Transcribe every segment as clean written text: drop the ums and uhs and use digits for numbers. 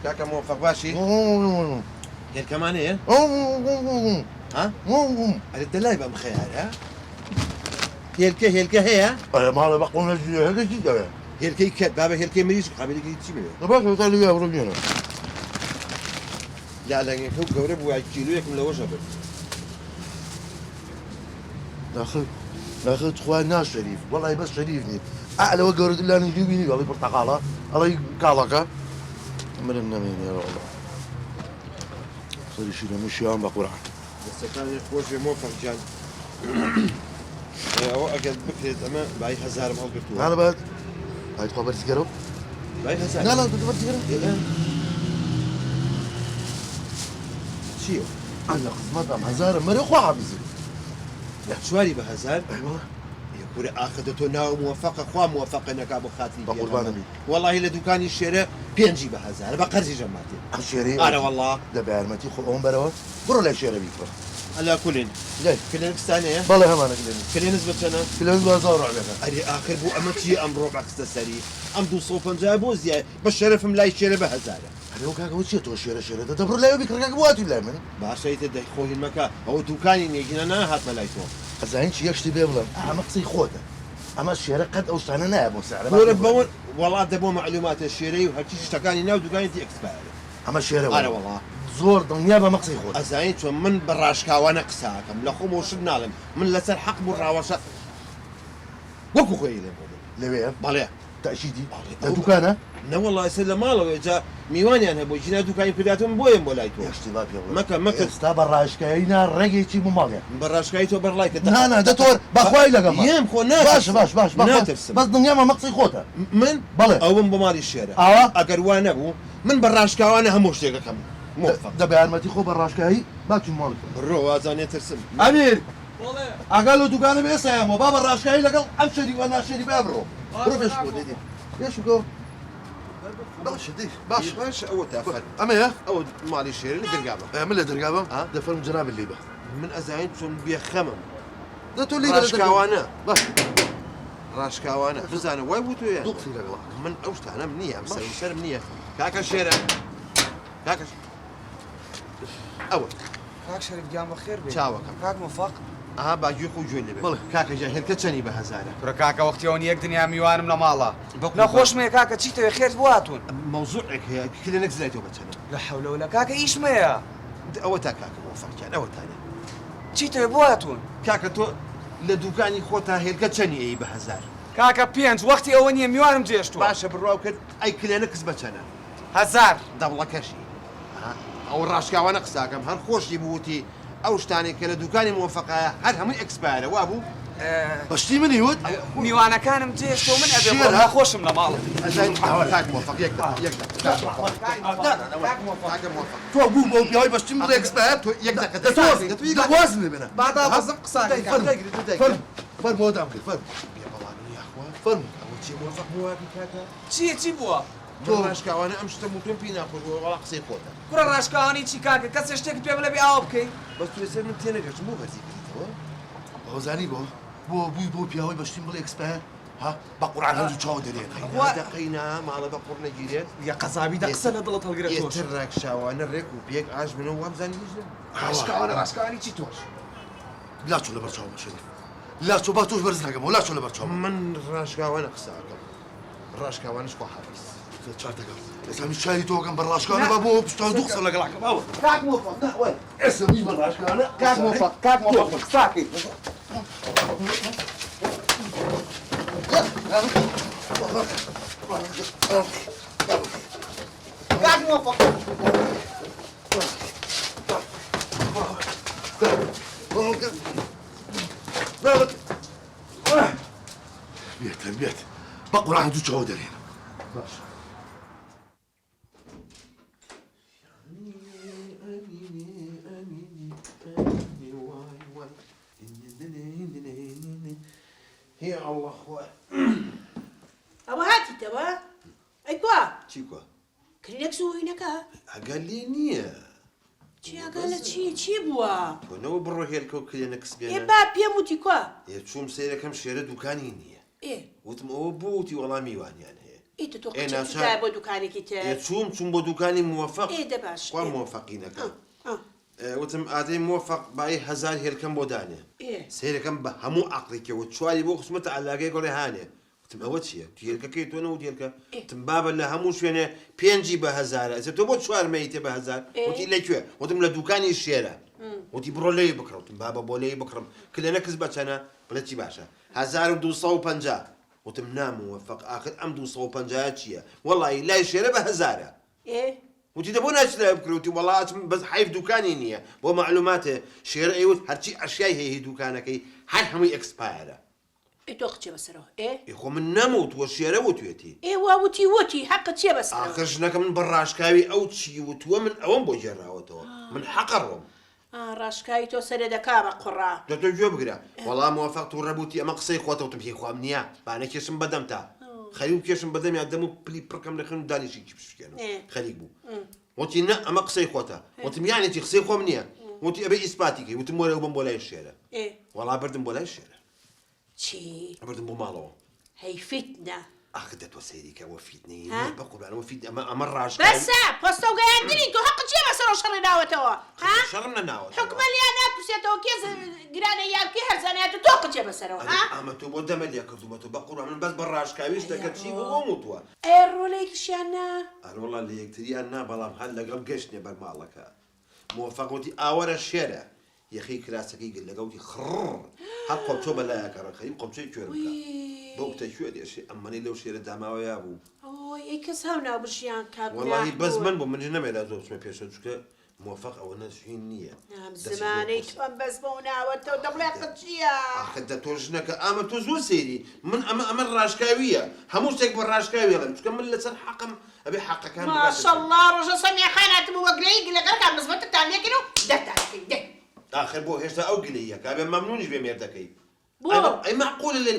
كاكا موفق باشي هيك كمان ايه؟ ها؟ قالت لا يبقى مخيال ها؟ هيلكا هي ها؟ انا ما انا بقول هذا جدا هيلكا كات بابا هيلكا مريش قابل يجي تشيمي طبعا قلت له يا ورجينا لا هو قرب وعي كيلو ياك من وجهه لا اخوان ناس شريف والله بس شريفني اعلى وقرد اللي انا يجيبني والله برتقاله الله يقالك من النمين يا الله صار يشيل مش يوم بقول بس كان يخوش موفق جان هو اكيد بكري تمام باي هزار ما قلت انا بعد هاي خبر سكرو باي هزار لا انت خبر سكرو شيء انا خصمتها هزار مري خو حبيزي شواري بهزار ايوه يقول اخذته ناو موفقه خوا موفقه انك ابو خاطري بقربان بي والله الا دكاني الشراء بينجي بهزار بقرزي جماعتي الشيري انا والله دابا عرمتي خو اون برا برو لا شيري بيك على كلين لا كلين ثانيه والله هم انا كلين كلين نسبه انا كلين بازار عليها اري اخر بو امتي ام ربع استسري ام دو صوفن جابو زي بالشرف ملاي شيري بهزار هذا كاكا وشي تو شيري ده دبر لا يبيك ركاك بواتي لا من باشيت ده خوي المكان هو دكاني نيجي انا هات ملايتو زين شي يشتي بيبلا مقصي خوته اما الشيري قد اوصانا نائب وسعر بون والله دبو معلومات الشيري وهالشي اشتكاني ناو دكاني تي اكسباير اما الشيري انا والله زور دنيا بمقصي خوته ازاين شو من براشكا وانا قساكم لخو مو شنالم من لسر حق بالراوشه وكو خويا ليه بالي تأشيدي دكانه لا والله يسلم ماله جا ميواني انا بو جينا دكاني كلياتهم بوين بولايتو يشتي لا بيبلا مكا استبراش كاينا رجيتي مماليا براشكايتو برلايك لا دكتور باخوي لك يم خو ناس باش بس دنيا ما مقصي خوته من بلى او من بمالي الشارع اگر وانا بو من براشكا وانا هموش ديكم موفق دابا عرمتي خو براش كاي باكي مالك الرو ازاني ترسم امير والله قالوا دكانه بيسامو بابا الراش كاي لقى امشي وانا اشتري بابرو روح اشكو ديدي يشكو باش او تافل اما يا او مالي الشارع اللي درقابه من اللي درقابه ده فيلم جناب الليبه من ازاين شون بيخمم ده تولي راشكاوانا باش راشكاوانا بزانا واي بوتو يا دوقتي لك من اوشت انا منيه مسر منيه كاكا الشارع كاكا اول كاك شريف جام بخير بي تشاوكم كاك موفق باجي خو جولي بله كاكا جاهل كتشني بهزاره ترى كاكا وقتی اون یک دنیا میوانم لمالا نخوش می كاكا چی تو خیر بواتون موضوعك هي كلنا نزلتو بتشنا لا حول ولا كاكا ايش ميا او تا كاكا موفق كان او تاني چی تو بواتون كاكا تو لدوكاني خوتا هي كتشني اي بهزار كاكا بينج وقتی اونی میوانم جيشتو باشا بالراو كد اي كلنا كسبتنا هزار دبلا كشي او راشكا وانا قساكم هل خوش يبوتي او شتاني كلا دوكاني موفقه هل هم اكسباير وابو بشتي من يود میوانا كانم جيشتو من ابي شير، ما خوشم لمالا زين كاك موفق يقدر كاك موفق تو بو بياي بشتي من اكسبيرت يقدر ده وزن بنا بعدها بزق قصاك فرم ودام فرم يا بلاني يا اخوان فرم اول شيء موفق موافق كاكا چی بوا راشكا وانا امشت ممكن فينا اخذ والله قصي خوتا كرة راشكاوانی چی کاکا کسی شتێک پێ بڵێ بێ ئاو بکەی بس تو يصير من تينا قلت مو غزي هوزاني بو بياي بشتي من اكسبيرت ها بقران هذو تشاو درين دقينا ما على بقور نجيريت یا قەزابی دە قسە لە دڵت هەڵگرێتەوە يترك شاوانا الريك وبيك عاج منه وابزان يجي راشکاوانی چی تۆش لا تشو لبرشاو شريف لا تشو باتوش برزناك ولا تشو لبرشاو من راشكا وانا قساكم راشكا وانا شكو حابس تشارتك اسمي شاي تو كان براش كان بابو بشتو دوخ ولا قلعك بابا كاك موفق لا وين اسمي براش كان كاك موفق ساكي كاك موفق بيت بقرا عنده تشاو درين يا الله خويا أبا هاتي تبا أيكوا تشيكوا كلينك سوي نكا قال لي نية شي قال شي بوا ونو بروح يلكو كلينك سبينا يبا بيموتي كوا يا شو مسيرة كم شيرة دوكاني نية إيه وتم بوتي والله ميوان يعني ئیتە تۆ إيه، قچێک ناچار. بۆ دوکانێکی تر چوم بۆ دوکانی موفق ئێدە باش خوا موفقینەکە آه. وتم ئادەی موفق باایی هەزار هێلکەم بۆ دانێ إيه. سیرەکەم بە هەموو عقلێکەوە چواری بۆ خسمەتە ئالاگەی گۆڕێ هانێ وتم ئەوە چییە تێلکەکەی تۆ نەوت هێلکە وتم بابە لە هەموو شوێنێ پێنجی بە هەزارە ئەسە تۆ بۆ چوار مەیتێ بە هەزار وتی لەکوێ وتم لە دوکانی شێرە وتی بڕۆ لێی بکڕ وتم بابە بۆ لێی بکڕم کلێنە کەس بەچەنە بڵێ چی باشە 1250 وتم ناموەفق ئاخر ئەم 250 چییە وەڵی لای شێرە بە هەزارە إيه وتی دەبۆ ناچ بکروتی وڵاتم بەس حیف دوکانی نییە بۆ معلوماتێ شێرە ئەیوت هەرچی ئەشیای هەیە دوکانەکەی هەر هەمووی ئەکسپایرە إيه تۆ قچێ بەسەرەوە إيه خۆ من نەموت وە شێرە وتوێتی إيه واوتی وتی حەقت چیە بەسەرەوە ئاخر ژنەکە من بە ڕاشکاوی ئەو چی وتووە من ئەوەم بۆ گێڕاوەتەوە من حەقە ڕۆم ڕاشکایی تۆ سەرێ دەکا بە قوڕا دەتۆ گوێ بگرە وەڵام موفق تو ڕەبووتی ئەمە قسەی خۆتەوتم هی خوام نییە بانە کێشم بەدەم تا خەریب کێشم بەدەم یا دەم و پلی پڕکەم لە خوێن و دانیشێکی پشکێنەوە خەریک بوو وتی نە ئەمە قسەی خۆتە وتم یانێتی قسەی خۆم نییە وتی ئەبێ ئیسپاتیکەی وتم وەرە بم بۆ لای شێرە إيه وەڵا بردم بۆ لای شێرە چی بردم بۆ ماڵەوە هەی فیتنە ئاخر دەتوە سەیریکەوە فیتنەی ها؟ بە قوربانەوە فیت ئەمە ڕاشکاوی بەسە پۆستە و گەیاندنی تۆ حەقت چیە بەسەرەوە شەڕی ناوەتەوە ها شەڕم نەناوە حکومە لیان ناپرسێتەوە کێز گرانە یاکی هەرزانات و تۆ قچێ بەسەرەوە ها ئەمە تۆ بۆ دەمە لێ کردومەتەوە بە قوربان من بەس بە ڕاشکاویش دەکەت چی بۆ وتووە ئێ ڕۆلەیەکیشیان نا هەروەڵا لە یەکتریان نا بەڵام هەر لەگەڵ گەشتێ بەرماڵەکە موفقوتی ئاوەرە شێرە یەخی کراسەکەی گل لەگەوتی خڕ هەر قۆچۆ بەلایەکە ڕەخەی قۆچەی کوێر بکە بەو کتە کوێ دێشێ ئەمەنی لەو شێرە داماوەیا بوو ئەوە ئەی کەس هاو ناوبژیان کات وەڵاهی بەس من بۆ منج نەمێدا زۆر چمە پێشە چکە موفق ئەوە نەشین نییە زمانەی تۆم بەس بۆ ناوەتەوە دەبڵێ قەت چییە ئاخدە تۆ ژنەکە ئامە تۆ زۆر سێری من ئەمە ڕاشکاویە هەموو شتێک بە ڕاشکاویڵم چکە من لەسەر حەقم ئەبێ حەقەکان ماشەڵڵا ڕۆژە سەمیەخاناتم وەگرەی لەگەڵکان مزمەتتان لێکن و دەتانکەی دێ آخر بۆ هێشتا ئەو گلەیە کابێ مەمنونیش بێ مێردەکەی بۆ ئەی معقولە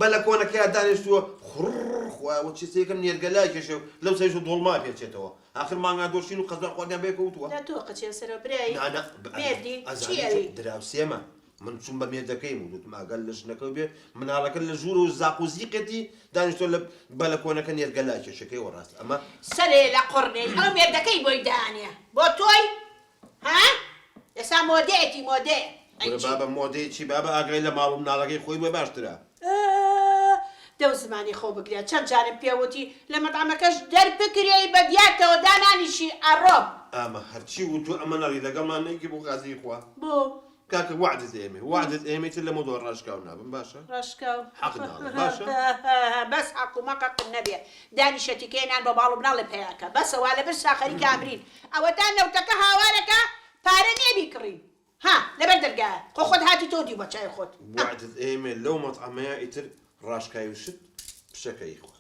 بەلەکۆنەکەی دانیشتووە خڕخوا چی سێکم نێرگەلای کێشێ و لەو سەیش و دڵما پێچێتەوە آخر مانگا دۆشین و قەزا خواردیان بێکەوتووە دا تۆ قچێن سەرەوە برای مێردی چی ئەزانی ئەوی دراوسێمە من چوون بە مێردەکەی وتم ئەگەر لە ژنەکە بێ مناڵەکە لە ژوور و زاق و زیقەتی دانیشتۆ لە بەلەکۆنەکە نێرگەلای کێشەکەی وەڕاست ئەمە سەرێ لە قڕنێ ئەو مێردەکەی بۆی دانێ بۆ تۆی ها ئێستا مۆدەیەتی مۆدێ بابە مۆدەی چی بابە ئاگرەی لە ماڵ و مناڵەکەی خۆی بۆ باشترە دەو زمانی خۆ بگرێت چەند جارم پێوتی لە مەطعمەکەش دەربکرێ بەدیاتەوە دانانیشی ئەڕۆب ئەمە هەرچی وتو ئەمە نەڕی لەگەڵمان نەیکی بۆ غازی خوا بۆ کاکە وعدت ئێمێ وعدت ئێمەیتر لە مۆدۆ ڕاشکاو نابم باشە ڕاشکاو حەق ناڵێ باشە بەس حکومەقق نەبێ دانیشەتیکەیان بە باڵ و مناڵی پێیاکە بەسەوا لەبەر ساخەری کامرین ئەوەتان نەوتەکە هاوارەکە پارە نێبیکڕین ها لەبەر دەرگایە خۆ خۆت هاتی تۆ دی بە چای خۆت وعدت ئێمێ لەو مەطعمەیە ئیتر ڕاشکاوی شت پشەکەی خوا